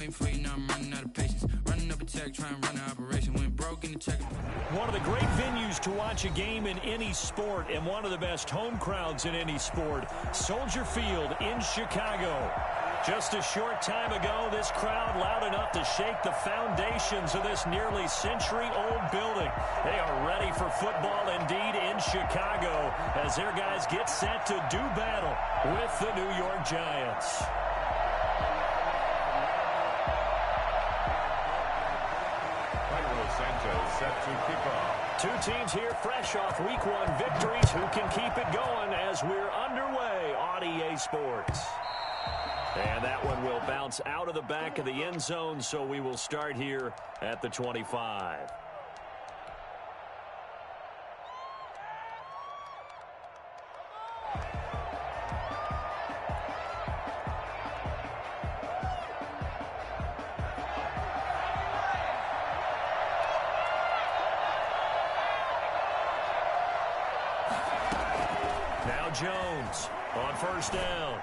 One of the great venues to watch a game in any sport and one of the best home crowds in any sport, Soldier Field in Chicago. Just a short time ago, this crowd loud enough to shake the foundations of this nearly century-old building. They are ready for football indeed in Chicago as their guys get set to do battle with the New York Giants. Set to kick off. Two teams here fresh off Week 1 victories who can keep it going as we're underway on EA Sports. And that one will bounce out of the back of the end zone, so we will start here at the 25. Jones on first down.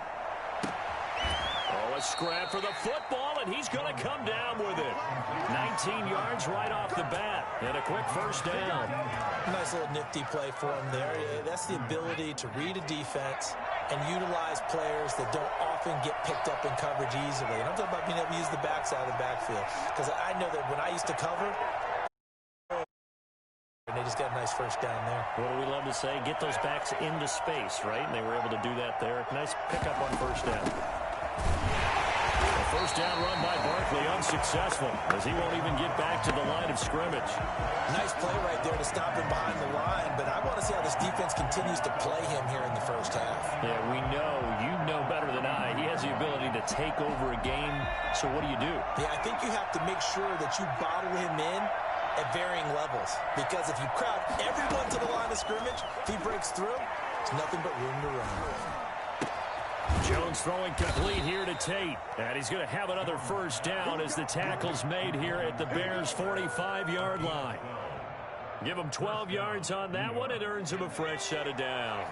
Oh, a scrap for the football, and he's going to come down with it. 19 yards right off the bat, and a quick first down. Nice little nifty play for him there. That's the ability to read a defense and utilize players that don't often get picked up in coverage easily. And I'm talking about being able to use the backside of the backfield, because I know that when I used to cover, and they just got a nice first down there. What do we love to say? Get those backs into space, right? And they were able to do that there. Nice pickup on first down. A first down run by Barkley, unsuccessful, as he won't even get back to the line of scrimmage. Nice play right there to stop him behind the line, but I want to see how this defense continues to play him here in the first half. Yeah, we know. You know better than I. He has the ability to take over a game, so what do you do? Yeah, I think you have to make sure that you bottle him in at varying levels, because if you crowd everyone to the line of scrimmage, if he breaks through, there's nothing but room to run. Jones throwing complete here to Tate, and he's going to have another first down as the tackle's made here at the Bears' 45-yard line. Give him 12 yards on that one. It earns him a fresh set of downs.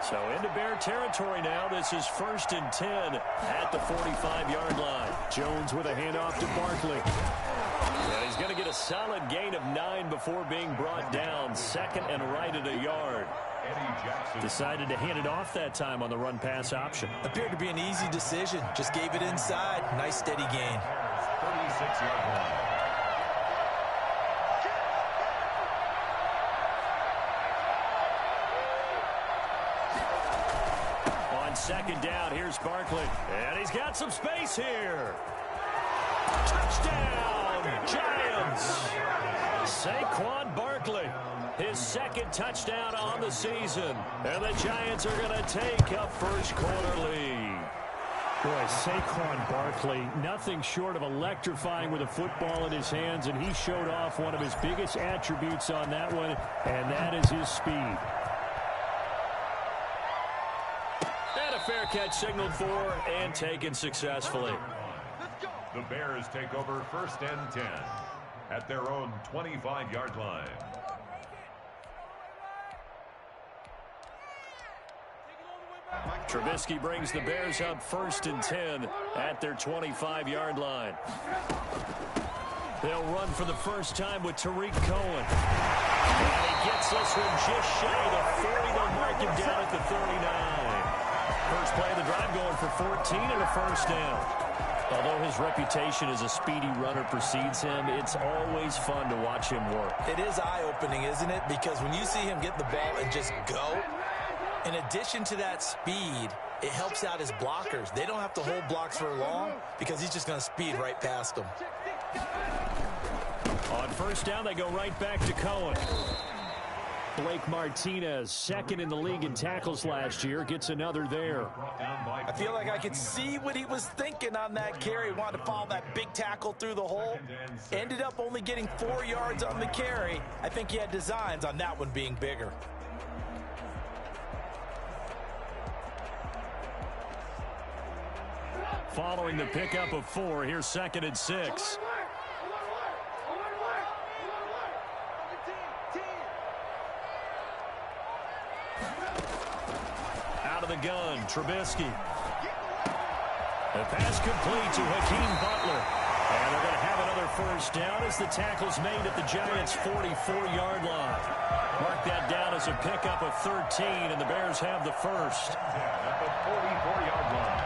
So into Bear territory now. This is 1st and 10 at the 45-yard line. Jones with a handoff to Barkley. And he's going to get a solid gain of 9 before being brought down. 2nd and right at a yard. Decided to hand it off that time on the run-pass option. Appeared to be an easy decision. Just gave it inside. Nice steady gain. 36-yard line. Second down, here's Barkley. And he's got some space here. Touchdown, Giants. Saquon Barkley, his 2nd touchdown on the season. And the Giants are going to take a first-quarter lead. Boy, Saquon Barkley, nothing short of electrifying with a football in his hands, and he showed off one of his biggest attributes on that one, and that is his speed. Fair catch signaled for and taken successfully. The Bears take over 1st and 10 at their own 25-yard line. Trubisky brings the Bears up 1st and 10 at their 25-yard line. They'll run for the first time with Tariq Cohen. And he gets this one just shy of the 40. They'll mark him down at the 39. First play of the drive going for 14 and a first down. Although his reputation as a speedy runner precedes him, it's always fun to watch him work. It is eye-opening, isn't it? Because when you see him get the ball and just go, in addition to that speed, it helps out his blockers. They don't have to hold blocks for long because he's just going to speed right past them. On first down, they go right back to Cohen. Blake Martinez, 2nd in the league in tackles last year, gets another there. I feel like I could see what he was thinking on that carry. Wanted to follow that big tackle through the hole. Ended up only getting 4 yards on the carry. I think he had designs on that one being bigger. Following the pickup of 4, here's 2nd and 6. The gun, Trubisky. The pass complete to Hakeem Butler. first down as the tackle's made at the Giants' 44-yard line. Mark that down as a pickup of 13, and the Bears have the first. At the 44-yard line.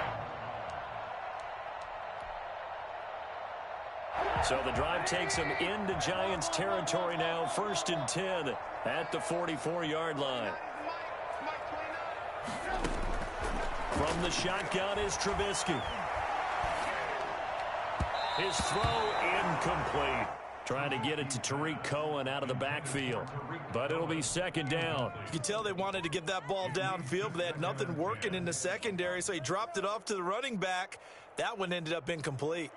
So the drive takes them into Giants territory now, 1st and 10 at the 44-yard line. From the shotgun is Trubisky. His throw incomplete. Trying to get it to Tariq Cohen out of the backfield. But it'll be 2nd down. You can tell they wanted to get that ball downfield, but they had nothing working in the secondary, so he dropped it off to the running back. That one ended up incomplete.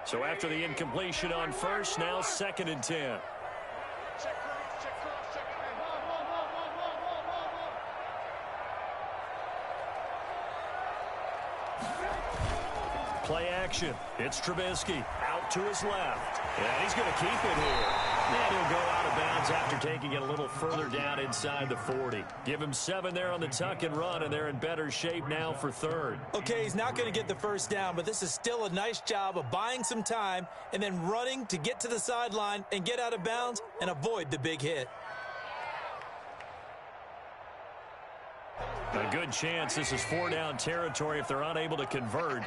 So after the incompletion on first, now 2nd and 10. Play action. It's Trubisky out to his left. And he's going to keep it here. And he'll go out of bounds after taking it a little further down inside the 40. Give him 7 there on the tuck and run, and they're in better shape now for 3rd. Okay, he's not going to get the first down, but this is still a nice job of buying some time and then running to get to the sideline and get out of bounds and avoid the big hit. A good chance this is 4-down territory if they're unable to convert.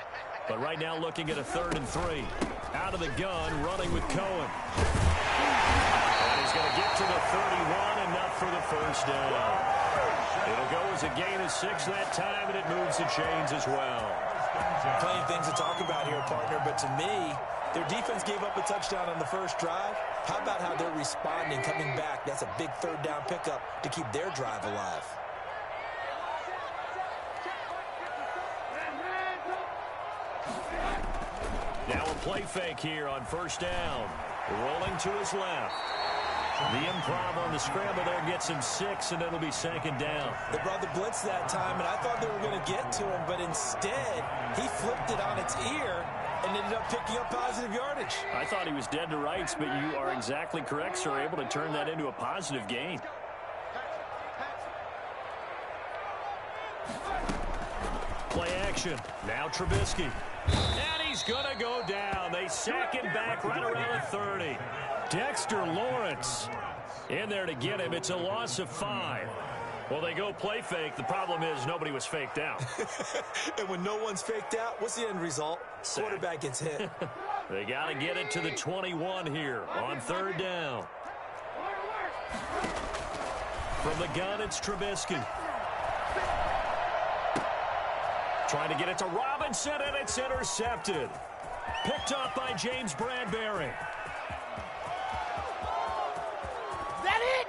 But right now looking at a 3rd and 3. Out of the gun, running with Cohen. And he's going to get to the 31, enough for the first down. It'll go as a gain of 6 that time, and it moves the chains as well. Plenty of things to talk about here, partner, but to me, their defense gave up a touchdown on the first drive. How about how they're responding, coming back? That's a big 3rd down pickup to keep their drive alive. Now a play fake here on 1st down. Rolling to his left. The improv on the scramble there gets him 6, and it'll be 2nd down. They brought the blitz that time, and I thought they were going to get to him, but instead, he flipped it on its ear and ended up picking up positive yardage. I thought he was dead to rights, but you are exactly correct, sir. Able to turn that into a positive gain. Play action. Now Trubisky. And he's going to go down. They sack him back right around the 30. Dexter Lawrence in there to get him. It's a loss of 5. Well, they go play fake. The problem is nobody was faked out. And when no one's faked out, what's the end result? Sack. Quarterback gets hit. They got to get it to the 21 here on 3rd down. From the gun, it's Trubisky. Trying to get it to Robinson, and it's intercepted. Picked up by James Bradbury. Is that it?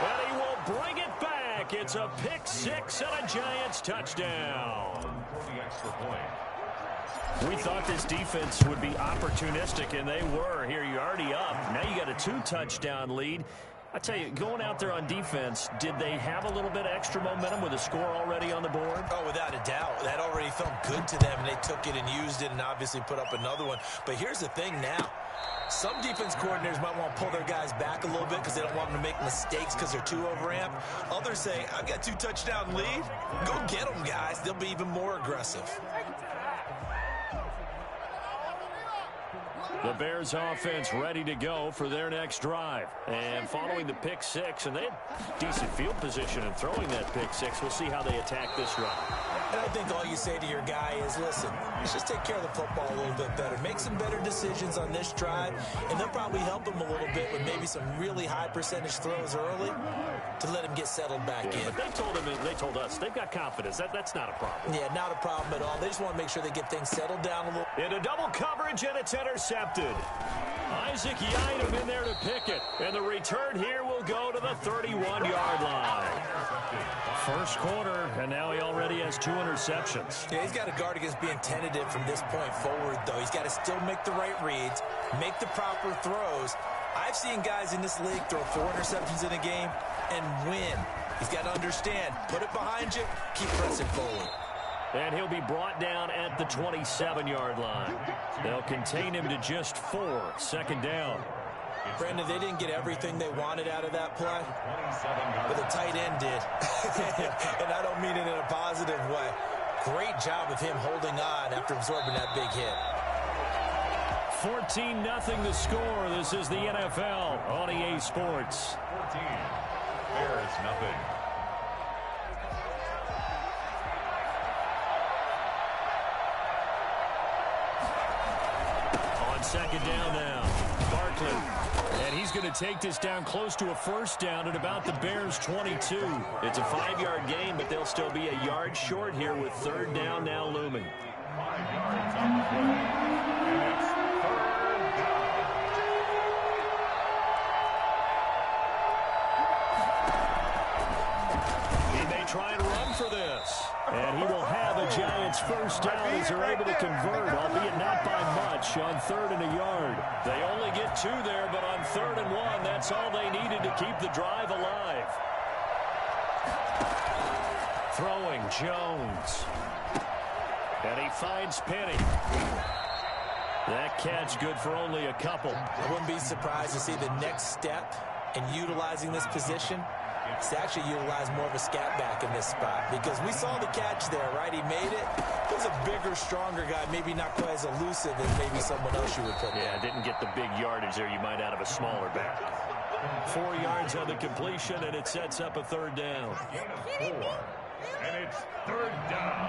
And he will bring it back. It's a pick 6 and a Giants touchdown. For the extra point. We thought this defense would be opportunistic, and they were. Here, you're already up. Now you got a 2-touchdown lead. I tell you, going out there on defense, did they have a little bit of extra momentum with a score already on the board? Oh, without a doubt. That already felt good to them, and they took it and used it and obviously put up another one. But here's the thing now. Some defense coordinators might want to pull their guys back a little bit because they don't want them to make mistakes because they're too overamped. Others say, I've got 2-touchdown lead. Go get them, guys. They'll be even more aggressive. The Bears offense ready to go for their next drive. And following the pick 6, and they had decent field position in throwing that pick 6. We'll see how they attack this drive. And I think all you say to your guy is, listen, let's just take care of the football a little bit better. Make some better decisions on this drive, and they'll probably help him a little bit with maybe some really high percentage throws early to let him get settled back in. But they told us they've got confidence. That's not a problem. Yeah, not a problem at all. They just want to make sure they get things settled down a little. Into double coverage, and it's intercepted. Isaac Yiadom in there to pick it. And the return here will go to the 31-yard line. First quarter, and now he already has 2 interceptions. Yeah, he's got to guard against being tentative from this point forward, though. He's got to still make the right reads, make the proper throws. I've seen guys in this league throw 4 interceptions in a game and win. He's got to understand, put it behind you, keep pressing forward. And he'll be brought down at the 27-yard line. They'll contain him to just 4. Second down. Brandon, they didn't get everything they wanted out of that play, but the tight end did. And I don't mean it in a positive way. Great job of him holding on after absorbing that big hit. 14-0 the score. This is the NFL on EA Sports. 14. Bears nothing. On second down now, Barkley. And he's going to take this down close to a first down at about the Bears' 22. It's a 5-yard gain, but they'll still be a yard short here with third down now looming. 5 yards on the play. And it's third down. He may try and run for this. And he will have a Giants first down as they're able to convert, albeit not by much, on third and a yard. They only get 2 there, but on third and 1, that's all they needed to keep the drive alive. Throwing Jones. And he finds Penny. That catch good for only a couple. I wouldn't be surprised to see the next step in utilizing this position. It's actually utilize more of a scat back in this spot because we saw the catch there, right? He made it. He was a bigger, stronger guy, maybe not quite as elusive as maybe someone else you would put there. Yeah, didn't get the big yardage there you might out of a smaller back. 4 yards on the completion, and it sets up a third down. Gain of 4. And it's third down.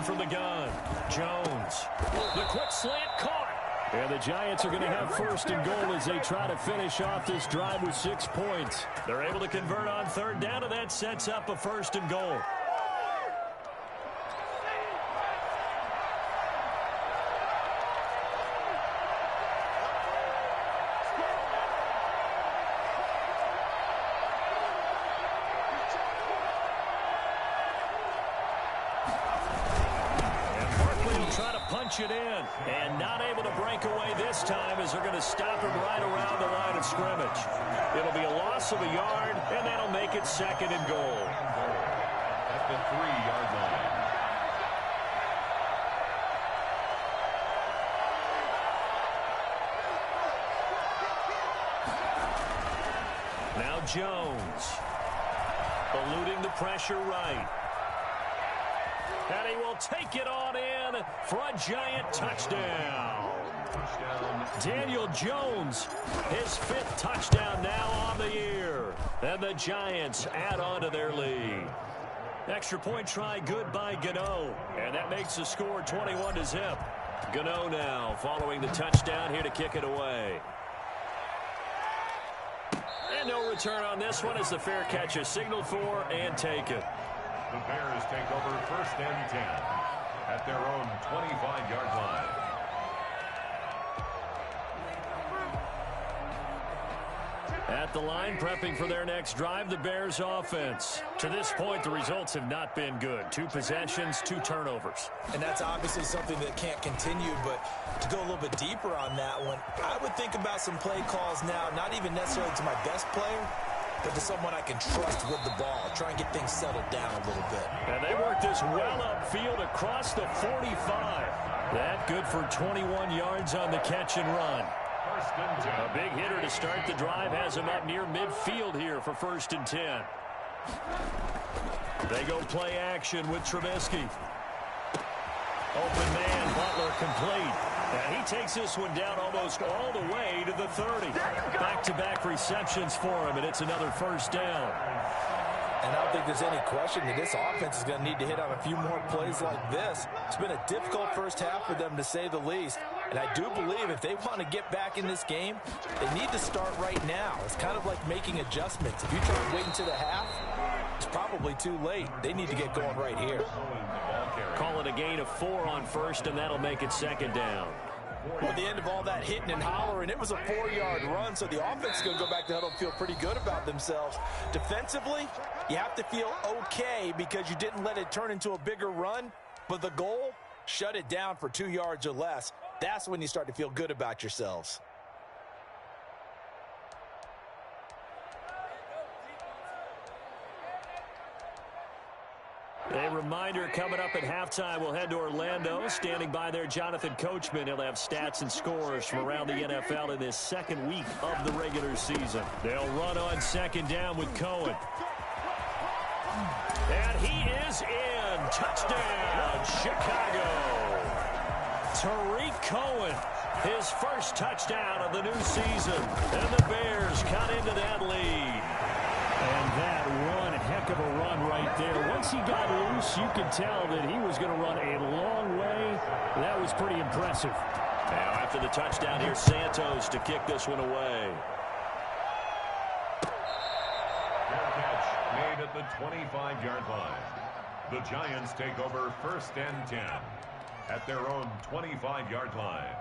From the gun, Jones. The quick slant caught. And the Giants are going to have first and goal as they try to finish off this drive with 6 points. They're able to convert on third down, and that sets up a first and goal. It in, and not able to break away this time as they're going to stop him right around the line of scrimmage. It'll be a loss of a yard, and that'll make it second and goal. At the 3-yard line. Now Jones, eluding the pressure right. And he will take it on in for a Giant touchdown. Daniel Jones, his 5th touchdown now on the year. And the Giants add on to their lead. Extra point try good by Gano. And that makes the score 21-0. Gano now following the touchdown here to kick it away. And no return on this one as the fair catch is signaled for and taken. The Bears take over first and 10 at their own 25-yard line. At the line, prepping for their next drive, the Bears offense. To this point, the results have not been good. 2 possessions, 2 turnovers. And that's obviously something that can't continue, but to go a little bit deeper on that one, I would think about some play calls now, not even necessarily to my best player, but to someone I can trust with the ball. Try and get things settled down a little bit. And they work this well upfield across the 45. That good for 21 yards on the catch and run. A big hitter to start the drive has him up near midfield here for first and 10. They go play action with Trubisky. Open man, Butler complete. And he takes this one down almost all the way to the 30. Back-to-back receptions for him, and it's another first down. And I don't think there's any question that this offense is going to need to hit on a few more plays like this. It's been a difficult first half for them, to say the least. And I do believe if they want to get back in this game, they need to start right now. It's kind of like making adjustments. If you try to wait until the half, it's probably too late. They need to get going right here. Call it a gain of 4 on first, and that'll make it second down. Well, at the end of all that hitting and hollering, it was a 4-yard run, so the offense is going to go back to huddle and feel pretty good about themselves. Defensively, you have to feel okay because you didn't let it turn into a bigger run, but the goal, shut it down for 2 yards or less. That's when you start to feel good about yourselves. They reminder, coming up at halftime, we'll head to Orlando. Standing by there, Jonathan Coachman. He'll have stats and scores from around the NFL in this second week of the regular season. They'll run on second down with Cohen. And he is in. Touchdown, Chicago. Tariq Cohen, his first touchdown of the new season. And the Bears cut into that lead. And that one heck of a run right there. Once he got loose, you could tell that he was going to run a long way. That was pretty impressive. Now after the touchdown, here's Santos to kick this one away. Fair catch made at the 25-yard line. The Giants take over 1st and 10 at their own 25-yard line.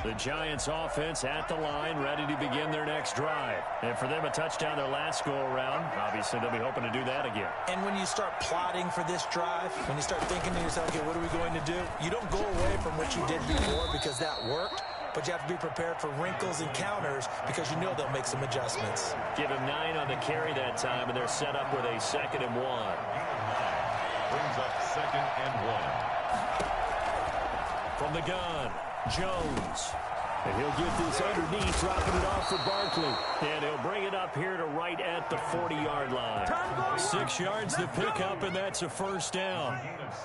The Giants offense at the line, ready to begin their next drive. And for them, a touchdown their last go-around. Obviously, they'll be hoping to do that again. And when you start plotting for this drive, when you start thinking to yourself, okay, what are we going to do? You don't go away from what you did before because that worked, but you have to be prepared for wrinkles and counters because you know they'll make some adjustments. Give him 9 on the carry that time, and they're set up with a 2nd and 1. Brings up 2nd and 1. From the gun, Jones. And he'll get this underneath, dropping it off for Barkley. And he'll bring it up here to right at the 40-yard line. 6 yards to pick up, and that's a first down.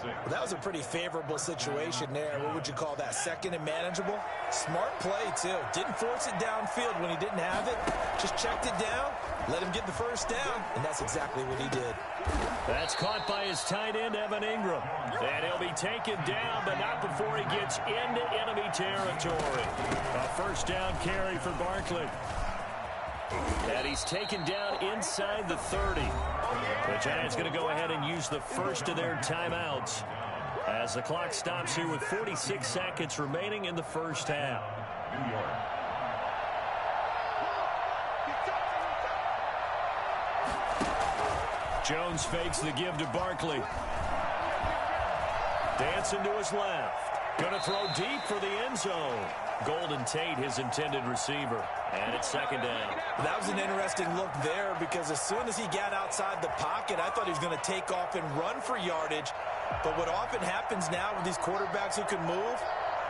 Well, that was a pretty favorable situation there. What would you call that? 2nd and manageable? Smart play, too. Didn't force it downfield when he didn't have it. Just checked it down, let him get the first down, and that's exactly what he did. That's caught by his tight end, Evan Ingram. And he'll be taken down, but not before he gets into enemy territory. A first down carry for Barkley. And he's taken down inside the 30. The Giants going to go ahead and use the first of their timeouts as the clock stops here with 46 seconds remaining in the first half. New York. Jones fakes the give to Barkley. Dancing to his left. Going to throw deep for the end zone. Golden Tate, his intended receiver. And it's 2nd down. That was an interesting look there because as soon as he got outside the pocket, I thought he was going to take off and run for yardage. But what often happens now with these quarterbacks who can move,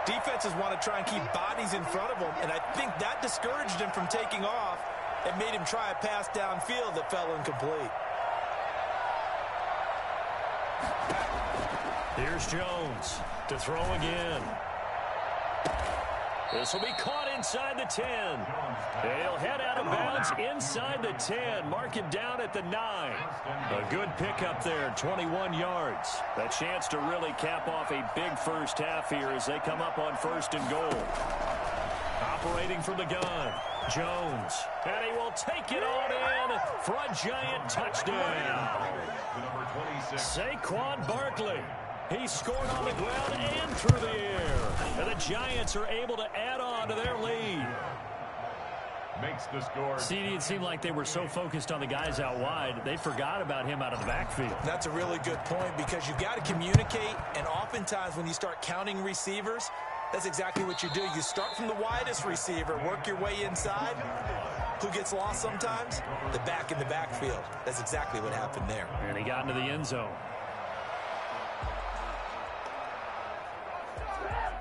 defenses want to try and keep bodies in front of them. And I think that discouraged him from taking off and made him try a pass downfield that fell incomplete. Here's Jones to throw again. This will be caught inside the 10. He'll head out of bounds inside the 10. Mark him down at the 9. A good pickup there, 21 yards. A chance to really cap off a big first half here as they come up on 1st and goal. Operating from the gun, Jones. And he will take it on in for a giant touchdown. Saquon Barkley. He scored on the ground and through the air. And the Giants are able to add on to their lead. Makes the score. CD, it seemed like they were so focused on the guys out wide, they forgot about him out of the backfield. That's a really good point because you've got to communicate, and oftentimes when you start counting receivers, that's exactly what you do. You start from the widest receiver, work your way inside. Who gets lost sometimes? The back in the backfield. That's exactly what happened there. And he got into the end zone.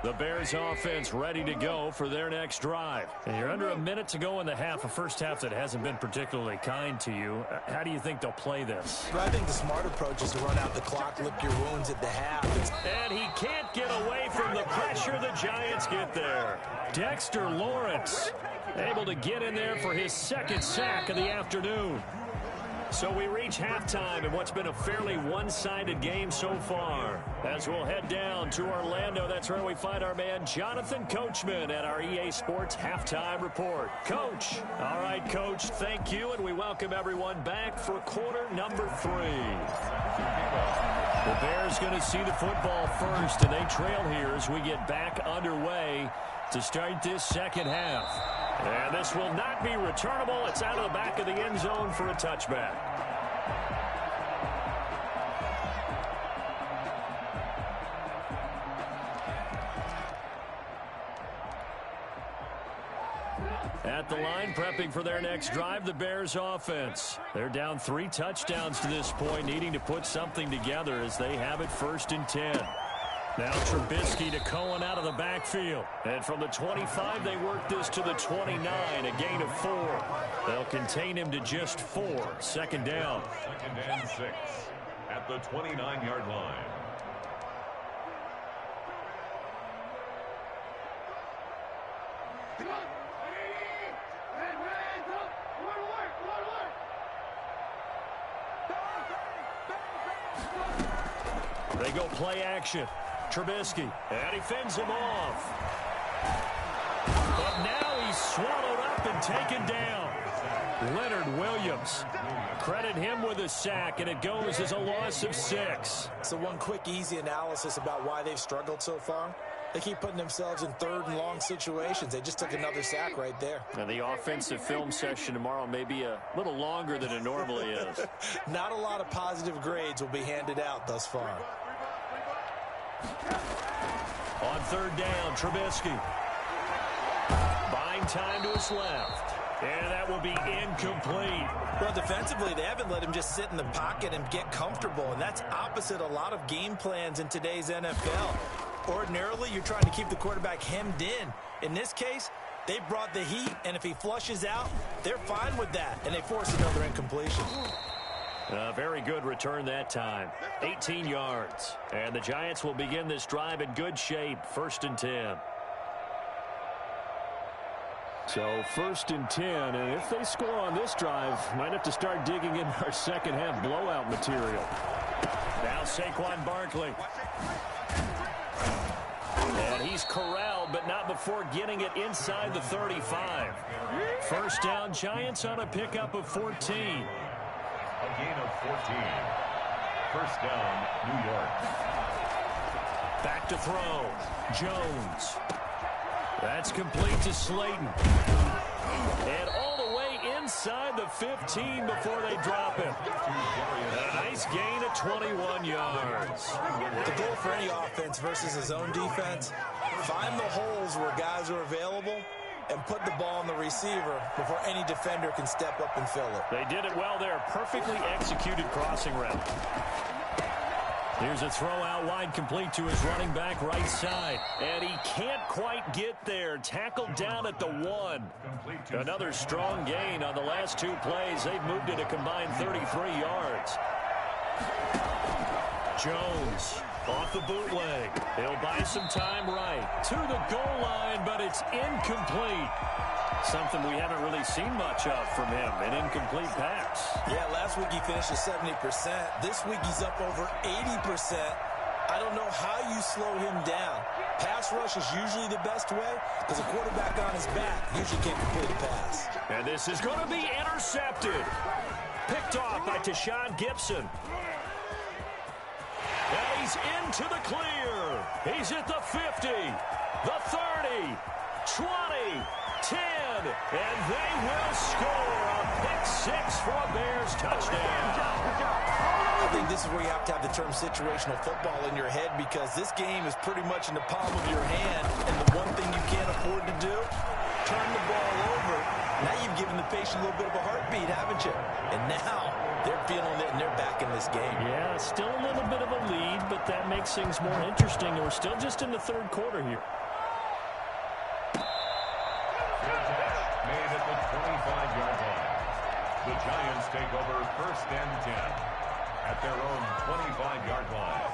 The Bears offense ready to go for their next drive. And you're under a minute to go in the half, a first half that hasn't been particularly kind to you. How do you think they'll play this? Well, I think the smart approach is to run out the clock, lick your wounds at the half. And he can't get away from the pressure the Giants get there. Dexter Lawrence able to get in there for his 2nd sack of the afternoon. So we reach halftime in what's been a fairly one-sided game so far. As we'll head down to Orlando, that's where we find our man Jonathan Coachman at our EA Sports Halftime Report. Coach. All right, Coach, thank you, and we welcome everyone back for quarter number 3. The Bears going to see the football first, and they trail here as we get back underway to start this second half. And this will not be returnable. It's out of the back of the end zone for a touchback. At the line, prepping for their next drive, the Bears offense. They're down 3 touchdowns to this point, needing to put something together as they have it 1st and 10. Now Trubisky to Cohen out of the backfield. And from the 25, they work this to the 29, a gain of 4. They'll contain him to just 4. 2nd down. 2nd and 6 at the 29-yard line. They go play action. Trubisky, and he fends him off. But now he's swallowed up and taken down. Leonard Williams. Credit him with a sack, and it goes as a loss of 6. So one quick, easy analysis about why they've struggled so far. They keep putting themselves in 3rd and long situations. They just took another sack right there. And the offensive film session tomorrow may be a little longer than it normally is. Not a lot of positive grades will be handed out thus far. On 3rd down, Trubisky. Buying time to his left. And that will be incomplete. Well, defensively, they haven't let him just sit in the pocket and get comfortable, and that's opposite a lot of game plans in today's NFL. Ordinarily, you're trying to keep the quarterback hemmed in. In this case, they brought the heat, and if he flushes out, they're fine with that, and they force another incompletion. A very good return that time. 18 yards. And the Giants will begin this drive in good shape. 1st and 10. So 1st and 10, and if they score on this drive, might have to start digging in our second half blowout material. Now Saquon Barkley. And he's corralled, but not before getting it inside the 35. 1st down, Giants on a pickup of 14. A gain of 14. 1st down, New York. Back to throw. Jones. That's complete to Slayton. And all the way inside the 15 before they drop him. A nice gain of 21 yards. The goal for any offense versus his own defense, find the holes where guys are available and put the ball on the receiver before any defender can step up and fill it. They did it well there. Perfectly executed crossing route. Here's a throw out wide, complete to his running back right side. And he can't quite get there. Tackled down at the 1. Another strong gain on the last 2 plays. They've moved it a combined 33 yards. Jones off the bootleg. He'll buy some time right to the goal line, but it's incomplete. Something we haven't really seen much of from him, an incomplete pass. Yeah, last week he finished at 70%. This week he's up over 80%. I don't know how you slow him down. Pass rush is usually the best way because a quarterback on his back usually can't complete a pass. And this is going to be intercepted. Picked off by Tashawn Gibson. And he's into the clear. He's at the 50, the 30, 20, 10, and they will score a pick-6 for a Bears touchdown. I think this is where you have to have the term situational football in your head because this game is pretty much in the palm of your hand, and the one thing you can't afford to do, turn the ball over. Now you've given the patient a little bit of a heartbeat, haven't you? And now they're feeling it, and they're back in this game. Yeah, still a little bit of a lead, but that makes things more interesting. And we're still just in the 3rd quarter here. Made at the 25-yard line. The Giants take over 1st and 10 at their own 25-yard line.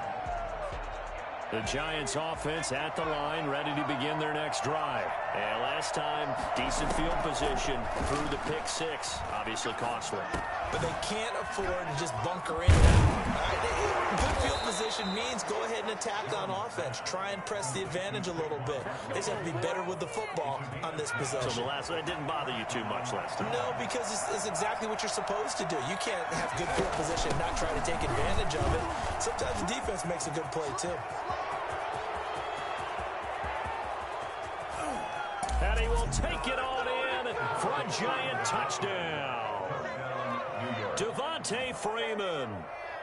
The Giants offense at the line, ready to begin their next drive. And last time, decent field position through the pick-6. Obviously costly. But they can't afford to just bunker in. Good field position means go ahead and attack on offense. Try and press the advantage a little bit. They just have to be better with the football on this possession. So the last one, it didn't bother you too much last time? No, because it's exactly what you're supposed to do. You can't have good field position and not try to take advantage of it. Sometimes the defense makes a good play, too. And he will take it on in for a Giant touchdown. Devontae Freeman,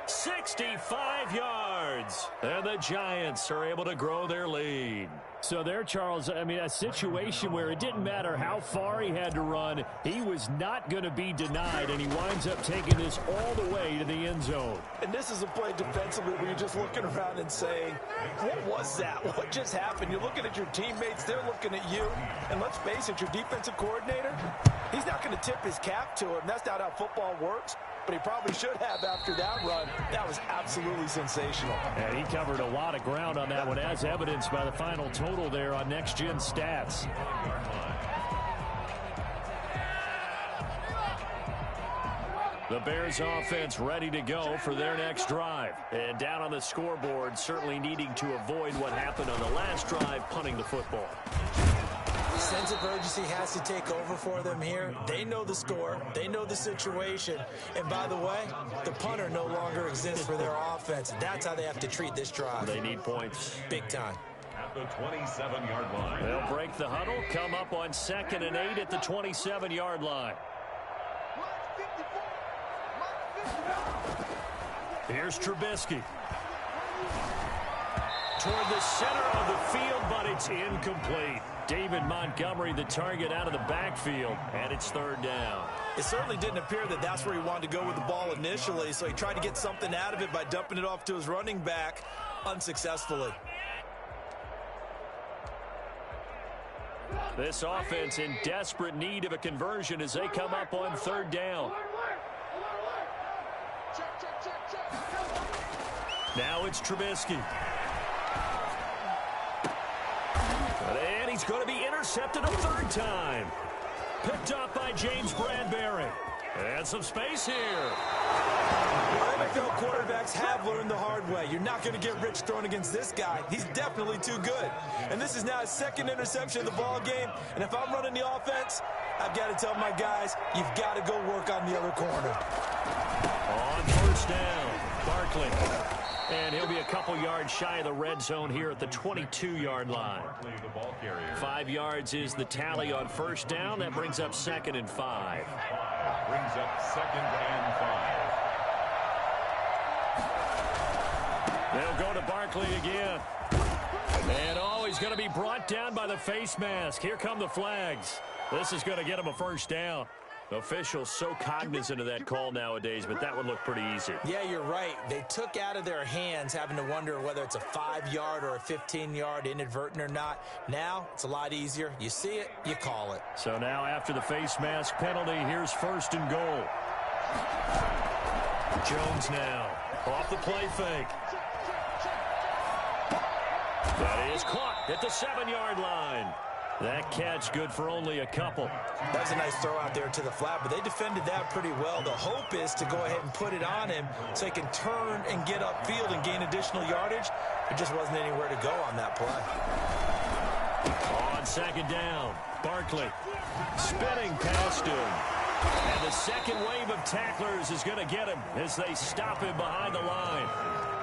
65 yards. yards. And the Giants are able to grow their lead. So there, Charles, I mean, a situation where it didn't matter how far he had to run, he was not going to be denied, and he winds up taking this all the way to the end zone. And this is a play defensively where you're just looking around and saying, what was that? What just happened? You're looking at your teammates, they're looking at you. And let's face it, your defensive coordinator, he's not going to tip his cap to him. That's not how football works. But he probably should have after that run. That was absolutely sensational. And he covered a lot of ground on that one, as evidenced by the final total there on Next Gen Stats. The Bears offense ready to go for their next drive. And down on the scoreboard, certainly needing to avoid what happened on the last drive, punting the football. Sense of urgency has to take over for them here. They know the score. They know the situation. And by the way, the punter no longer exists for their offense. That's how they have to treat this drive. They need points. Big time. At the 27-yard line. They'll break the huddle, come up on 2nd and 8 at the 27-yard line. Here's Trubisky. Toward the center of the field, but it's incomplete. David Montgomery, the target out of the backfield, and it's 3rd down. It certainly didn't appear that that's where he wanted to go with the ball initially, so he tried to get something out of it by dumping it off to his running back unsuccessfully. This offense in desperate need of a conversion as they come up on 3rd down. Now it's Trubisky. And he's going to be intercepted a 3rd time. Picked up by James Bradbury. And some space here. NFL quarterbacks have learned the hard way. You're not going to get rich throwing against this guy. He's definitely too good. And this is now his 2nd interception of the ball game. And if I'm running the offense, I've got to tell my guys, you've got to go work on the other corner. On 1st down, Barkley. And he'll be a couple yards shy of the red zone here at the 22-yard line. 5 yards is the tally on 1st down. That brings up 2nd and 5. Brings up 2nd and 5. They'll go to Barkley again. And he's going to be brought down by the face mask. Here come the flags. This is going to get him a 1st down. Officials so cognizant of that call nowadays, but that would look pretty easy. Yeah, you're right. They took out of their hands having to wonder whether it's a 5-yard or a 15-yard inadvertent or not. Now, it's a lot easier. You see it, you call it. So now after the face mask penalty, here's 1st and goal. Jones now off the play fake. That is caught at the 7-yard line. That catch good for only a couple. That was a nice throw out there to the flat, but they defended that pretty well. The hope is to go ahead and put it on him so he can turn and get upfield and gain additional yardage. There just wasn't anywhere to go on that play. On 2nd down, Barkley spinning past him. And the second wave of tacklers is going to get him as they stop him behind the line.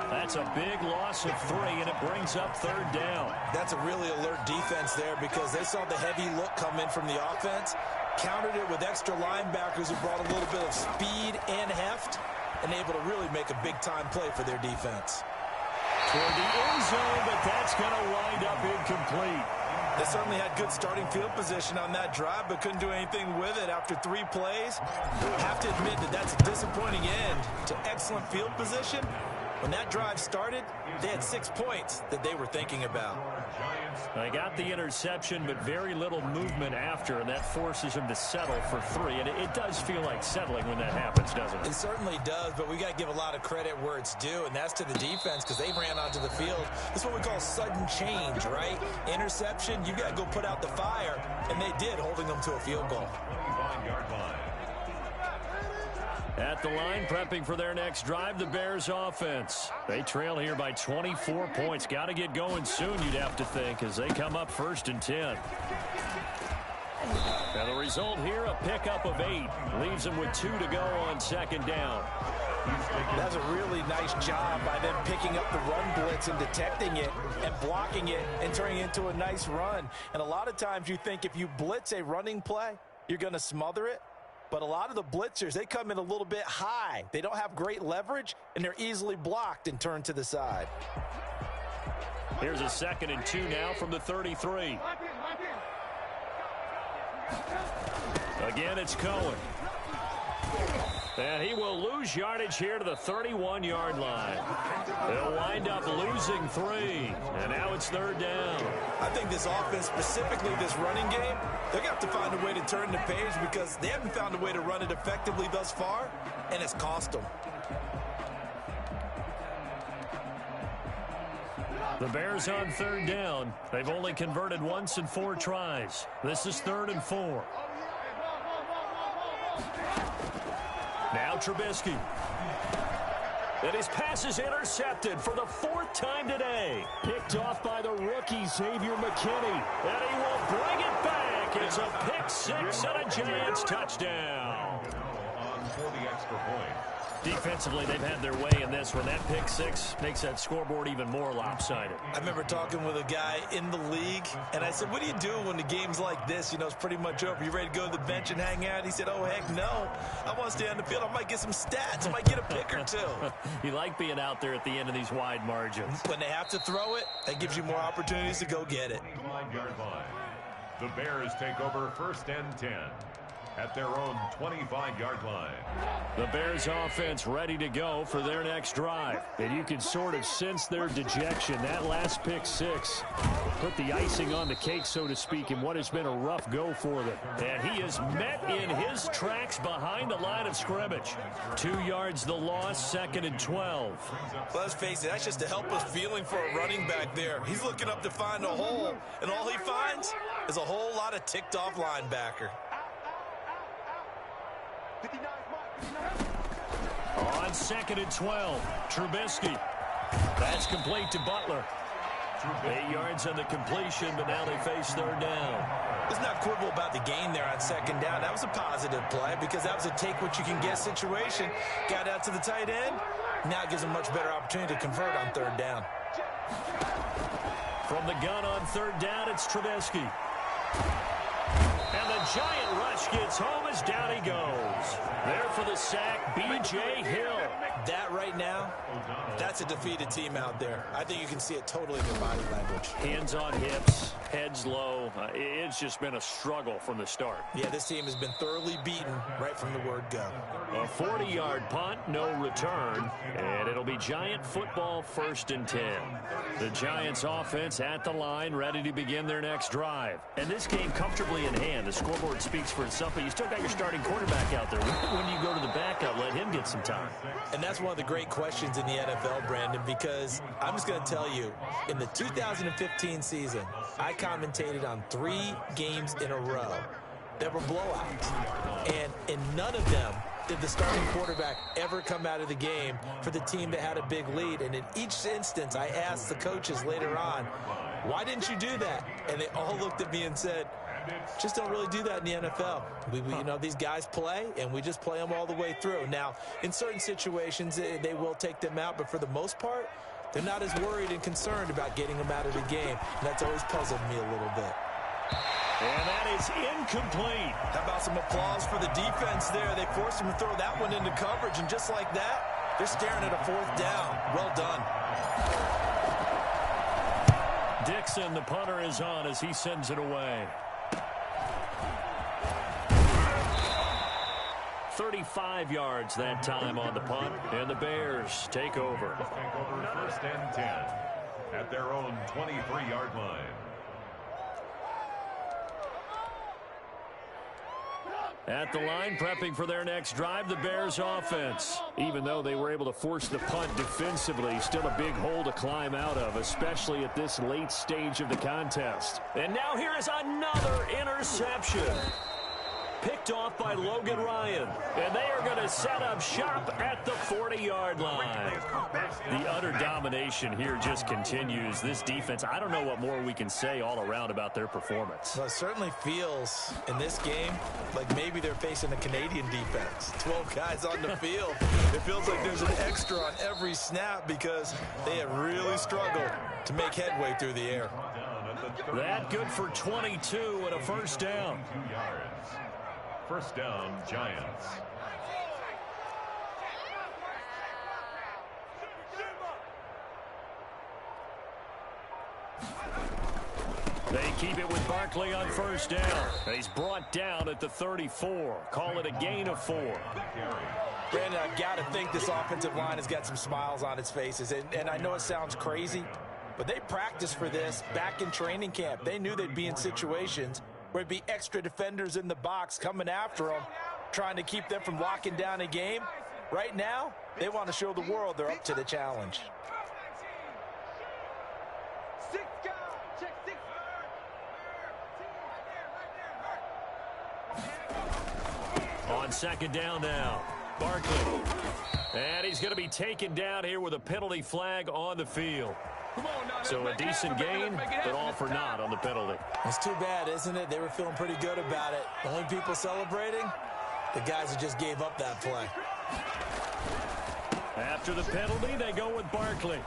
That's a big loss of 3, and it brings up 3rd down. That's a really alert defense there because they saw the heavy look come in from the offense, countered it with extra linebackers who brought a little bit of speed and heft, and able to really make a big-time play for their defense. Toward the end zone, but that's going to wind up incomplete. They certainly had good starting field position on that drive, but couldn't do anything with it after 3 plays. Have to admit that that's a disappointing end to excellent field position. When that drive started, they had 6 points that they were thinking about. They got the interception, but very little movement after, and that forces them to settle for 3. And it does feel like settling when that happens, doesn't it? It certainly does, but we got to give a lot of credit where it's due, and that's to the defense because they ran onto the field. That's what we call sudden change, right? Interception, you got to go put out the fire, and they did, holding them to a field goal. 25-yard line. At the line, prepping for their next drive, the Bears offense. They trail here by 24 points. Got to get going soon, you'd have to think, as they come up 1st and 10. And the result here, a pickup of 8. Leaves them with 2 to go on 2nd down. That's a really nice job by them picking up the run blitz and detecting it and blocking it and turning it into a nice run. And a lot of times you think if you blitz a running play, you're going to smother it. But a lot of the blitzers, they come in a little bit high. They don't have great leverage, and they're easily blocked and turned to the side. Here's a 2nd and 2 now from the 33. Again, it's Cohen. And he will lose yardage here to the 31-yard line. They'll wind up losing 3. And now it's 3rd down. I think this offense, specifically this running game, they're going to have to find a way to turn the page because they haven't found a way to run it effectively thus far, and it's cost them. The Bears on 3rd down. They've only converted once in 4 tries. This is 3rd and 4. Now Trubisky. And his pass is intercepted for the 4th time today. Picked off by the rookie, Xavier McKinney. And he will bring it back. It's a pick 6 and a Giants touchdown. For the extra point. Defensively, they've had their way in this one. That pick 6 makes that scoreboard even more lopsided. I remember talking with a guy in the league, and I said, what do you do when the game's like this? You know, it's pretty much over. You ready to go to the bench and hang out? He said, oh, heck no. I want to stay on the field. I might get some stats. I might get a pick or 2. You like being out there at the end of these wide margins. When they have to throw it, that gives you more opportunities to go get it. 5-yard line. The Bears take over 1st and 10. At their own 25-yard line. The Bears offense ready to go for their next drive. And you can sort of sense their dejection. That last pick 6 put the icing on the cake, so to speak, in what has been a rough go for them. And he is met in his tracks behind the line of scrimmage. 2 yards the loss, 2nd and 12. Well, let's face it, that's just a helpless feeling for a running back there. He's looking up to find a hole, and all he finds is a whole lot of ticked-off linebacker. On 2nd and 12, Trubisky. That's complete to Butler. 8 yards on the completion, but now they face 3rd down. Let's not quibble about the gain there on 2nd down. That was a positive play because that was a take-what-you-can-get situation. Got out to the tight end. Now it gives them a much better opportunity to convert on 3rd down. From the gun on 3rd down, it's Trubisky. And the giant rush gets home as down he goes. There for the sack, B.J. Hill. That right now, that's a defeated team out there. I think you can see it totally in their body language. Hands on hips, heads low. It's just been a struggle from the start. Yeah, this team has been thoroughly beaten right from the word go. A 40-yard punt, no return, and it'll be Giant football 1st and 10. The Giants offense at the line, ready to begin their next drive. And this game comfortably in hand. The scoreboard speaks for itself, but you still got your starting quarterback out there. When do you go to the backup, let him get some time? And that's one of the great questions in the NFL, Brandon, because I'm just going to tell you, in the 2015 season, I commentated on 3 games in a row that were blowouts. And in none of them did the starting quarterback ever come out of the game for the team that had a big lead. And in each instance, I asked the coaches later on, why didn't you do that? And they all looked at me and said, just don't really do that in the NFL. You know, these guys play, and we just play them all the way through. Now, in certain situations, they will take them out, but for the most part, they're not as worried and concerned about getting them out of the game. And that's always puzzled me a little bit. And that is incomplete. How about some applause for the defense there? They forced him to throw that one into coverage, and just like that, they're staring at a 4th down. Well done. Dixon, the punter, is on as he sends it away. 35 yards that time on the punt, and the Bears take over. Take over 1st and 10 at their own 23-yard line. At the line, prepping for their next drive, the Bears offense. Even though they were able to force the punt defensively, still a big hole to climb out of, especially at this late stage of the contest. And now here is another interception. Picked off by Logan Ryan. And they are going to set up shop at the 40-yard line. The utter domination here just continues. This defense, I don't know what more we can say all around about their performance. Well, it certainly feels in this game like maybe they're facing a Canadian defense. 12 guys on the field. It feels like there's an extra on every snap because they have really struggled to make headway through the air. That good for 22 and a 1st down. First down, Giants. They keep it with Barkley on first down. He's brought down at the 34. Call it a gain of 4. Brandon, I've got to think this offensive line has got some smiles on its faces. And I know it sounds crazy, but they practiced for this back in training camp. They knew they'd be in situations where it'd be extra defenders in the box coming after them, trying to keep them from locking down a game. Right now, they want to show the world they're up to the challenge. On second down now, Barkley. And he's going to be taken down here with a penalty flag on the field. So a decent gain, but all for naught on the penalty. It's too bad, isn't it? They were feeling pretty good about it. The only people celebrating, the guys who just gave up that play. After the penalty, they go with Barkley.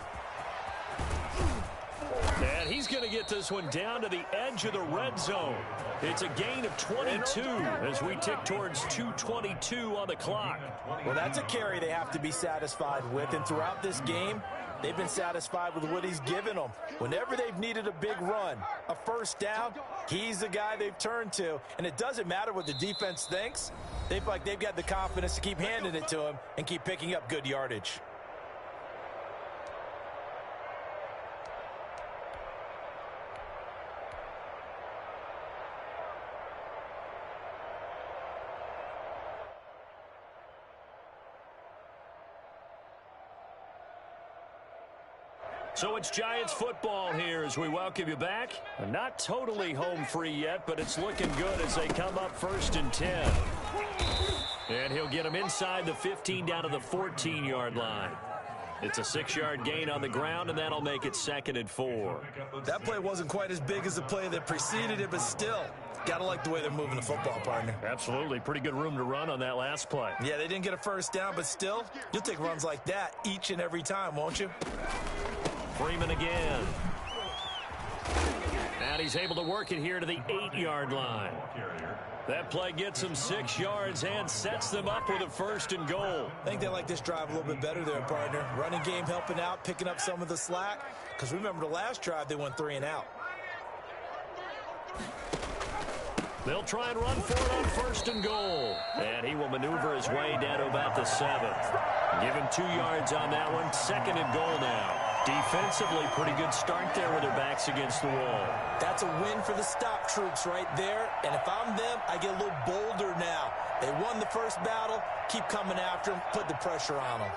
And he's going to get this one down to the edge of the red zone. It's a gain of 22 as we tick towards 2:22 on the clock. Well, that's a carry they have to be satisfied with. And throughout this game, they've been satisfied with what he's given them. Whenever they've needed a big run, a first down, he's the guy they've turned to. And it doesn't matter what the defense thinks. They feel like they've got the confidence to keep handing it to him and keep picking up good yardage. So it's Giants football here as we welcome you back. Not totally home free yet, but it's looking good as they come up 1st and 10. And he'll get them inside the 15 down to the 14-yard line. It's a 6-yard gain on the ground, and that'll make it 2nd and 4. That play wasn't quite as big as the play that preceded it, but still, gotta like the way they're moving the football, partner. Absolutely. Pretty good room to run on that last play. Yeah, they didn't get a first down, but still, you'll take runs like that each and every time, won't you? Freeman again. And he's able to work it here to the 8-yard line. That play gets them 6 yards and sets them up with a 1st and goal. I think they like this drive a little bit better there, partner. Running game helping out, picking up some of the slack. Because remember the last drive, they went 3 and out. They'll try and run for it on 1st and goal. And he will maneuver his way down to about the 7th. Give him 2 yards on that one. 2nd and goal now. Defensively, pretty good start there with their backs against the wall. That's a win for the stop troops right there. And if I'm them, I get a little bolder now. They won the first battle. Keep coming after them. Put the pressure on them.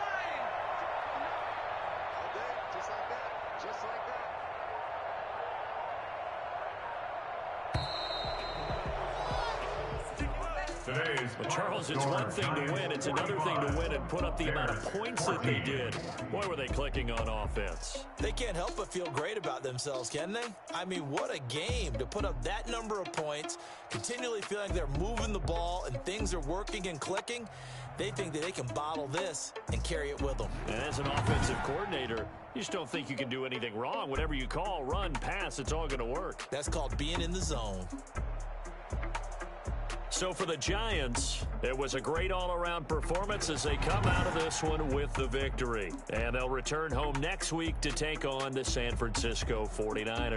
But Charles, it's one thing to win. It's another thing to win and put up the amount of points that they did. Boy, were they clicking on offense. They can't help but feel great about themselves, can they? I mean, what a game to put up that number of points, continually feeling like they're moving the ball and things are working and clicking. They think that they can bottle this and carry it with them. And as an offensive coordinator, you just don't think you can do anything wrong. Whatever you call, run, pass, it's all going to work. That's called being in the zone. So for the Giants, it was a great all-around performance as they come out of this one with the victory. And they'll return home next week to take on the San Francisco 49ers.